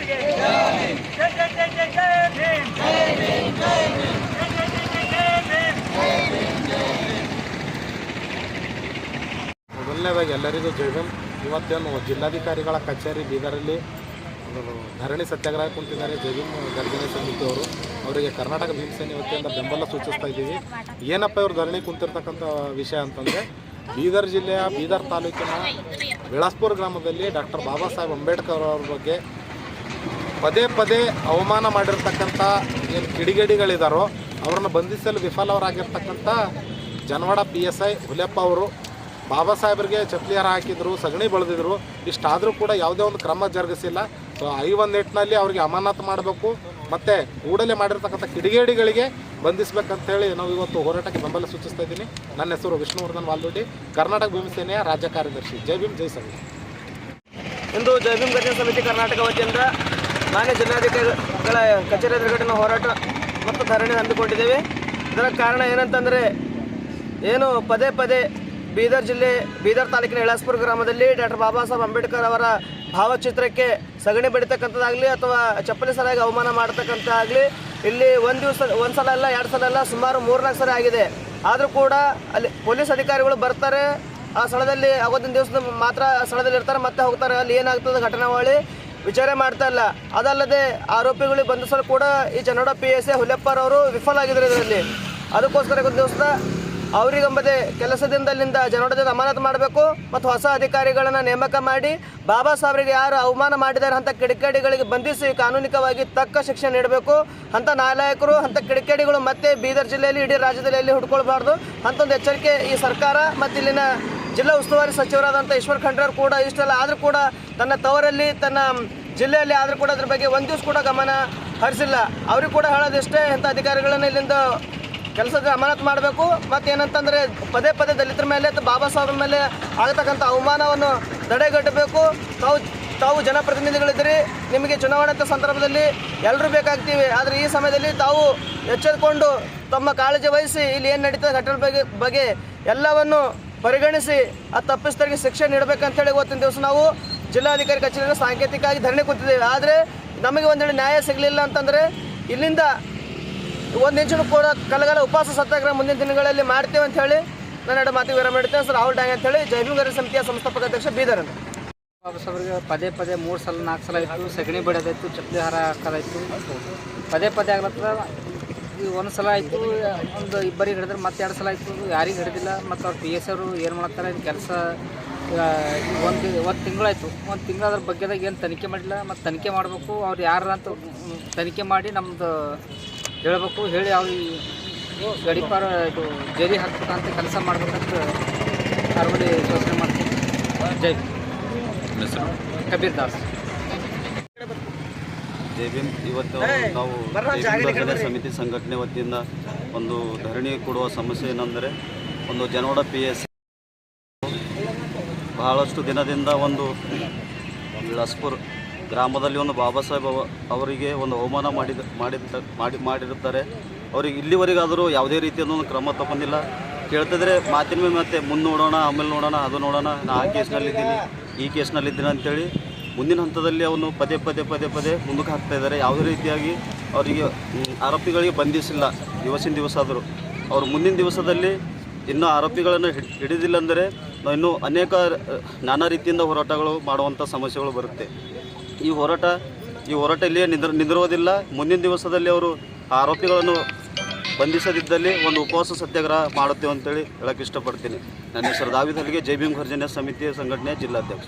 ಸಾಹೇಬರಿಗೆ ಜೈ ಜೈ ಜೈ ಜೈ ಜೈ ಭೀಮ್ ಜೈ ಜೈ ಜೈ ಜೈ ಜೈ ಭೀಮ್. ಮೊದಲನೇದಾಗಿ ಎಲ್ಲರಿಗೂ ಜೈ ಭೀಮ್. ಇವತ್ತೇನು ಜಿಲ್ಲಾಧಿಕಾರಿಗಳ ಕಚೇರಿ ಬೀದರಲ್ಲಿ ಧರಣಿ ಸತ್ಯಾಗ್ರಹ ಕುಂತಿದ್ದಾರೆ ಜೈ ಭೀಮ್ ಗರ್ಜನೆ ಸಮಿತಿಯವರು. ಅವರಿಗೆ ಕರ್ನಾಟಕ ಭೀಮಸೇನೆ ವತಿಯಿಂದ ಬೆಂಬಲ ಸೂಚಿಸ್ತಾ ಇದ್ದೀವಿ. ಏನಪ್ಪ ಇವರು ಧರಣಿ ಕುಂತಿರ್ತಕ್ಕಂಥ ವಿಷಯ ಅಂತಂದರೆ, ಬೀದರ್ ಜಿಲ್ಲೆಯ ಬೀದರ್ ತಾಲೂಕಿನ ವಿಳಾಸ್ಪುರ ಗ್ರಾಮದಲ್ಲಿ ಡಾಕ್ಟರ್ ಬಾಬಾ ಸಾಹೇಬ್ ಅಂಬೇಡ್ಕರ್ ಅವ್ರ ಬಗ್ಗೆ ಪದೇ ಪದೇ ಅವಮಾನ ಮಾಡಿರ್ತಕ್ಕಂಥ ಏನು ಕಿಡಿಗೇಡಿಗಳಿದ್ದಾರೋ ಅವ್ರನ್ನ ಬಂಧಿಸಲು ವಿಫಲವರಾಗಿರ್ತಕ್ಕಂಥ ಜನವಾಡ PSI ಹುಲಿಯಪ್ಪ ಅವರು ಬಾಬಾ ಸಾಹೇಬರಿಗೆ ಚಪ್ಪಲಿ ಹಾರ ಹಾಕಿದ್ರು, ಸಗಣಿ ಬೆಳೆದಿದ್ರು. ಇಷ್ಟಾದರೂ ಕೂಡ ಯಾವುದೇ ಒಂದು ಕ್ರಮ ಜರುಗಿಸಿಲ್ಲ. ಸೊ ಈ ಒಂದು ನಿಟ್ಟಿನಲ್ಲಿ ಅವರಿಗೆ ಅಮಾನತು ಮಾಡಬೇಕು ಮತ್ತು ಕೂಡಲೇ ಮಾಡಿರ್ತಕ್ಕಂಥ ಕಿಡಿಗೇಡಿಗಳಿಗೆ ಬಂಧಿಸಬೇಕಂತೇಳಿ ನಾವು ಇವತ್ತು ಹೋರಾಟಕ್ಕೆ ಬೆಂಬಲ ಸೂಚಿಸ್ತಾ ಇದ್ದೀನಿ. ನನ್ನ ಹೆಸರು ವಿಷ್ಣುವರ್ಧನ್ ವಾಲ್ದೊಡ್ಡಿ, ಕರ್ನಾಟಕ ಭೀಮ್ ಸೇನೆಯ ರಾಜ್ಯ ಕಾರ್ಯದರ್ಶಿ. ಜೈ ಭೀಮ್, ಜೈ ಸಭೆ. ಇಂದು ಜೈ ಭೀಮ್ ಗರ್ಜನೆ ಸಮಿತಿ ಕರ್ನಾಟಕ ವತಿಯಿಂದ ಮಾನ್ಯ ಜಿಲ್ಲಾಧಿಕಾರಿಗಳ ಕಚೇರಿ ಎದುರುಗಡೆ ಹೋರಾಟ ಮತ್ತು ಧರಣಿ ಹಮ್ಮಿಕೊಂಡಿದ್ದೇವೆ. ಇದರ ಕಾರಣ ಏನಂತಂದರೆ, ಏನು ಪದೇ ಪದೇ ಬೀದರ್ ತಾಲೂಕಿನ ವಿಳಾಸ್ಪುರ ಗ್ರಾಮದಲ್ಲಿ ಡಾಕ್ಟರ್ ಬಾಬಾ ಸಾಹೇಬ್ ಅಂಬೇಡ್ಕರ್ ಅವರ ಭಾವಚಿತ್ರಕ್ಕೆ ಸಗಣಿ ಬಡಿತಕ್ಕಂಥದ್ದಾಗಲಿ ಅಥವಾ ಚಪ್ಪಲಿ ಸರಿಯಾಗಿ ಅವಮಾನ ಮಾಡತಕ್ಕಂಥದ್ದಾಗಲಿ ಇಲ್ಲಿ ಒಂದು ಸಲ ಅಲ್ಲ, 2 ಸಲ ಅಲ್ಲ, ಸುಮಾರು 3-4 ಸಲ ಆಗಿದೆ. ಆದರೂ ಕೂಡ ಅಲ್ಲಿ ಪೊಲೀಸ್ ಅಧಿಕಾರಿಗಳು ಬರ್ತಾರೆ, ಆ ಸ್ಥಳದಲ್ಲಿ ಅವತ್ತಿನ ದಿವಸದ ಮಾತ್ರ ಸ್ಥಳದಲ್ಲಿ ಇರ್ತಾರೆ, ಮತ್ತೆ ಹೋಗ್ತಾರೆ. ಅಲ್ಲಿ ಏನಾಗ್ತದೆ ಘಟನಾವಳಿ ವಿಚಾರ ಮಾಡ್ತಾ ಇಲ್ಲ. ಅದಲ್ಲದೆ ಆರೋಪಿಗಳಿಗೆ ಬಂಧಿಸಲು ಕೂಡ ಈ ಜನವಾಡ PSI ಹುಲಿಯಪ್ಪರವರು ವಿಫಲ ಆಗಿದ್ದಾರೆ ಇದರಲ್ಲಿ. ಅದಕ್ಕೋಸ್ಕರ ಒಂದು ದಿವಸ ಅವರಿಗಂಬದೇ ಕೆಲಸದಿಂದ ಅಲ್ಲಿಂದ ಜನವಾಡದಿಂದ ಅಮಾನತು ಮಾಡಬೇಕು ಮತ್ತು ಹೊಸ ಅಧಿಕಾರಿಗಳನ್ನು ನೇಮಕ ಮಾಡಿ ಬಾಬಾ ಸಾಹೇಬರಿಗೆ ಯಾರು ಅವಮಾನ ಮಾಡಿದ್ದಾರೆ ಅಂತ ಕಿಡಿಗೇಡಿಗಳಿಗೆ ಬಂಧಿಸಿ ಕಾನೂನಿಕವಾಗಿ ತಕ್ಕ ಶಿಕ್ಷೆ ನೀಡಬೇಕು. ಅಂಥ ನಾಲಾಯಕರು, ಅಂಥ ಕಿಡಿಗೇಡಿಗಳು ಮತ್ತೆ ಬೀದರ್ ಜಿಲ್ಲೆಯಲ್ಲಿ, ಇಡೀ ರಾಜ್ಯದಲ್ಲಿ ಹುಡ್ಕೊಳ್ಬಾರ್ದು ಅಂತ ಒಂದು ಎಚ್ಚರಿಕೆ ಈ ಸರ್ಕಾರ ಮತ್ತು ಇಲ್ಲಿನ ಜಿಲ್ಲಾ ಉಸ್ತುವಾರಿ ಸಚಿವರಾದಂಥ ಈಶ್ವರ್ ಖಂಡ್ರೆ ಅವರು ಕೂಡ ಇಷ್ಟೆಲ್ಲ ಆದರೂ ಕೂಡ ತನ್ನ ತವರಲ್ಲಿ, ತನ್ನ ಜಿಲ್ಲೆಯಲ್ಲಿ ಆದರೂ ಕೂಡ ಅದ್ರ ಬಗ್ಗೆ ಒಂದು ದಿವಸ ಕೂಡ ಗಮನ ಹರಿಸಿಲ್ಲ. ಅವ್ರಿಗೆ ಕೂಡ ಹೇಳೋದಿಷ್ಟೇ, ಇಂಥ ಅಧಿಕಾರಿಗಳನ್ನು ಇಲ್ಲಿಂದ ಕೆಲಸದ ಅಮಾನತು ಮಾಡಬೇಕು. ಮತ್ತು ಏನಂತಂದರೆ, ಪದೇ ಪದೇ ದಲಿತರ ಮೇಲೆ ಬಾಬಾ ಸಾಹೇಬ್ರ ಮೇಲೆ ಆಗತಕ್ಕಂಥ ಅವಮಾನವನ್ನು ತಡೆಗಟ್ಟಬೇಕು. ತಾವು ಜನಪ್ರತಿನಿಧಿಗಳಿದ್ದೀರಿ, ನಿಮಗೆ ಚುನಾವಣೆ ಸಂದರ್ಭದಲ್ಲಿ ಎಲ್ಲರೂ ಬೇಕಾಗ್ತೀವಿ. ಆದರೆ ಈ ಸಮಯದಲ್ಲಿ ತಾವು ಎಚ್ಚೆತ್ತುಕೊಂಡು ತಮ್ಮ ಕಾಳಜಿ ವಹಿಸಿ ಇಲ್ಲಿ ಏನು ನಡೀತದೆ ಘಟನೆ ಬಗ್ಗೆ ಎಲ್ಲವನ್ನು ಪರಿಗಣಿಸಿ ಆ ತಪ್ಪಿಸ್ತರಿಗೆ ಶಿಕ್ಷೆ ನೀಡಬೇಕಂತೇಳಿ ಇವತ್ತಿನ ದಿವಸ ನಾವು ಜಿಲ್ಲಾಧಿಕಾರಿ ಕಚೇರಿಯಲ್ಲಿ ಸಾಂಕೇತಿಕವಾಗಿ ಧರಣಿ ಕೂತಿದ್ದೇವೆ. ಆದರೆ ನಮಗೆ ಒಂದೇಳಿ ನ್ಯಾಯ ಸಿಗಲಿಲ್ಲ ಅಂತಂದರೆ ಇಲ್ಲಿಂದ ಒಂದು ಇಂಚು ಕೂಡ ಕಲಗಾಲ ಉಪವಾಸ ಸತ್ಯಾಗ್ರಹ ಮುಂದಿನ ದಿನಗಳಲ್ಲಿ ಮಾಡ್ತೇವೆ ಅಂತ ಹೇಳಿ ನನ್ನ ಮಾತಿಗೆ ವಿರಾಮ ನೀಡ್ತೇವೆ. ಸರ್ ರಾಹುಲ್ ಡಾಂಗ್ ಅಂತ ಹೇಳಿ ಜೈ ಭೀಮ್ ಗರ್ಜನೆ ಸಮಿತಿಯ ಸಂಸ್ಥಾಪಕ ಅಧ್ಯಕ್ಷ ಬೀದರ್. ಬಾಬಾ ಸಾಹೇಬ್ರಿಗೆ ಪದೇ 3 ಸಲ 4 ಸಲ ಆಯಿತು, ಸಗಣಿ ಬಡಿಯೋದಾಯ್ತು, ಚಪ್ಪಲಿ ಹಾರ ಹಾಕೋದಾಯ್ತು, ಪದೇ ಆಗ್ಲತ್ತದ. ಈಗ 1 ಸಲ ಆಯಿತು, ಒಂದು ಇಬ್ಬರಿಗೆ ಹಿಡಿದ್ರೆ ಮತ್ತೆ 2 ಸಲ ಆಯಿತು, ಯಾರಿಗೆ ಹಿಡಿದಿಲ್ಲ. ಮತ್ತು ಅವ್ರು PSI ಅವರು ಏನು ಮಾಡ್ತಾರೆ ಕೆಲಸ. ಒಂದು ತಿಂಗಳಾಯಿತು, ಒಂದು ತಿಂಗಳು ಅದ್ರ ಬಗ್ಗೆದಾಗ ಏನು ತನಿಖೆ ಮಾಡಿಲ್ಲ. ಮತ್ತು ತನಿಖೆ ಮಾಡಬೇಕು, ಅವ್ರು ಯಾರು ಅಂತ ತನಿಖೆ ಮಾಡಿ ನಮ್ಮದು ಹೇಳಬೇಕು. ಹೇಳಿ ಅವ್ರಿಗೆ ಗಡಿಪಾರ ಇದು ಜೈಲಿಗೆ ಹಾಕ್ಬೇಕಂತ ಕೆಲಸ ಮಾಡ್ಬೇಕಂತ ಅವ್ರಲ್ಲಿ ಯೋಚನೆ ಮಾಡ್ತೀವಿ. ಜೈ ಕಬೀರ್ ದಾಸ್. ಜೈ ಭೀಮ್. ಇವತ್ತು ನಾವು ಗರ್ಜನೆ ಸಮಿತಿ ಸಂಘಟನೆ ವತಿಯಿಂದ ಒಂದು ಧರಣಿ ಕೊಡುವ ಸಮಸ್ಯೆ ಏನೆಂದರೆ, ಒಂದು ಜನವಾಡ PSI ಬಹಳಷ್ಟು ದಿನದಿಂದ ಒಂದು ವಿಳಾಸ್ಪುರ ಗ್ರಾಮದಲ್ಲಿ ಒಂದು ಬಾಬಾ ಸಾಹೇಬ್ ಅವರಿಗೆ ಒಂದು ಅವಮಾನ ಮಾಡಿರುತ್ತಾರೆ. ಅವ್ರಿಗೆ ಇಲ್ಲಿವರೆಗಾದರೂ ಯಾವುದೇ ರೀತಿಯ ಒಂದು ಕ್ರಮ ತಗೊಂಡಿಲ್ಲ. ಕೇಳ್ತಿದ್ರೆ ಮಾತಿನ ಮೇಲೆ ಮತ್ತೆ ಮುಂದೆ ನೋಡೋಣ, ಆಮೇಲೆ ನೋಡೋಣ, ಅದು ನೋಡೋಣ, ನಾನು ಆ ಕೇಸ್ನಲ್ಲಿದ್ದೀನಿ, ಈ ಕೇಸ್ನಲ್ಲಿದ್ದೀನಿ ಅಂತೇಳಿ ಮುಂದಿನ ಹಂತದಲ್ಲಿ ಅವನು ಪದೇ ಮುಂದಕ್ಕೆ ಹಾಕ್ತಾಯಿದ್ದಾರೆ. ಯಾವುದೇ ರೀತಿಯಾಗಿ ಅವರಿಗೆ ಆರೋಪಿಗಳಿಗೆ ಬಂಧಿಸಿಲ್ಲ. ದಿವಸಿನ ದಿವಸ ಆದರೂ ಅವರು ಮುಂದಿನ ದಿವಸದಲ್ಲಿ ಇನ್ನೂ ಆರೋಪಿಗಳನ್ನು ಹಿಡಿದಿಲ್ಲ ಅಂದರೆ ನಾವು ಇನ್ನೂ ಅನೇಕ ನಾನಾ ರೀತಿಯಿಂದ ಹೋರಾಟಗಳು ಮಾಡುವಂಥ ಸಮಸ್ಯೆಗಳು ಬರುತ್ತೆ. ಈ ಹೋರಾಟ ಇಲ್ಲಿಯೇ ನಿಂದಿರುವುದಿಲ್ಲ. ಮುಂದಿನ ದಿವಸದಲ್ಲಿ ಅವರು ಆರೋಪಿಗಳನ್ನು ಬಂಧಿಸದಿದ್ದಲ್ಲಿ ಒಂದು ಉಪವಾಸ ಸತ್ಯಾಗ್ರಹ ಮಾಡುತ್ತೇವೆ ಅಂತೇಳಿ ಹೇಳಕ್ಕೆ ಇಷ್ಟಪಡ್ತೀನಿ. ನನ್ನ ಹೆಸರು ದಾವಿದ್ ಹಲ್ಗೆ, ಜೈ ಭೀಮ್ ಗರ್ಜನೆ ಸಮಿತಿಯ ಸಂಘಟನೆಯ ಜಿಲ್ಲಾಧ್ಯಕ್ಷ.